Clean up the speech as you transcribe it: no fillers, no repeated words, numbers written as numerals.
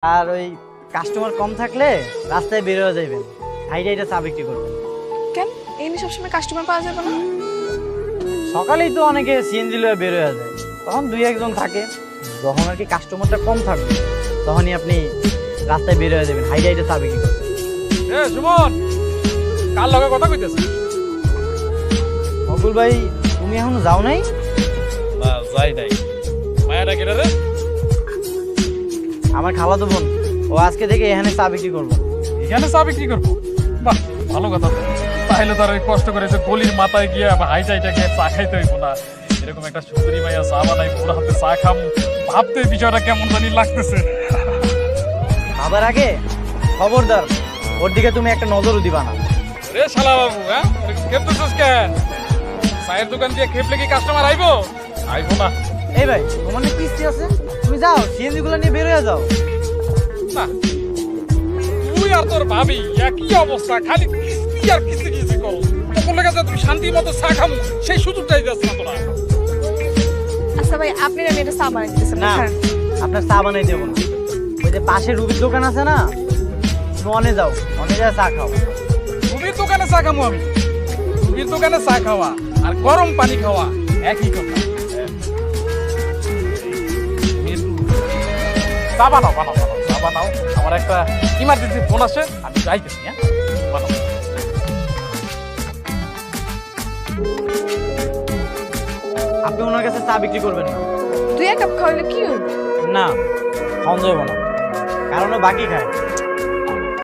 আর ওই কাস্টমার কম থাকলে রাস্তায় বের হয়ে যাইবেন, হাইটা এটা চা বিক্রি করবেন। কেন এই নিয়ে সবসময় কাস্টমার পাওয়া যাবে না? সকালেই তো অনেকে সিএনজি লয়ে বের হয়ে যায়, তখন দুই একজন থাকে। যখন আর কি কাস্টমারটা কম থাকবে তখনই আপনি রাস্তায় বের হয়ে যাবেন, হাইটা এটা চা বিক্রি করবেন। এ সুমন, কার লগে কথা কইতেছিস? অকুল ভাই, তুমি এখনো যাও নাই? না যাই নাই। মায়াটা কেটে রে? আমার খালাতো বোন, ও আজকে থেকে এখানে চা বিক্রি করবো। এখানে চা বিক্রি করবো? বাহ, ভালো কথা তো। তাহলে তো আর ওই কষ্ট করে যে গলির মাথায় গিয়ে আবার হাইটাইটা গিয়ে চা খাইতে হইব না। এরকম একটা সুন্দরী মাইয়া চা বানাই ওর হাতে চা খাম, ভাবতে বিষয়টা কেমন জানি লাগতেছে। খাবার আগে খবরদার ওর দিকে তুমি একটা নজরও দিবা না। রে শালা বাবু, হ্যাঁ খেপতেছিস কেন? চায়ের দোকান দিয়ে খেপলে কি কাস্টমার আইবো? আইবো না। এই ভাই, তোমার না কিস্তি আছে, তুমি যাও সিএনজি গুলো নিয়ে বের হয়ে যাও। না, তুই আর তোর ভাবি একই অবস্থা, খালি কিস্তি আর কিস্তি কিস্তি করো। তখন লেগে যায় তুমি শান্তি মতো চা খামো, সেই সুযোগটাই যাচ্ছে না তোরা। আচ্ছা ভাই, আপনি আমি এটা চা বানাই দিতেছেন না, আপনার চা বানাই দেবো না। ওই যে পাশে রুবির দোকান আছে না, তুমি অনে যাও, অনে যা চা খাও। রুবির দোকানে চা খামো আমি? রুবির দোকানে চা খাওয়া আর গরম পানি খাওয়া একই কথা। চা বানাও বানাও বানাও, চা বানাও। আমার একটা ইমার্জেন্সি ফোন আসে, আমি যাইতেছি। হ্যাঁ, বানাও। আপনি ওনার কাছে চা বিক্রি করবেন না। দুই এক কাপ খাওয়ালে কি হইব? না, খাওয়ান যাবো না, কারণ ও বাকি খায়।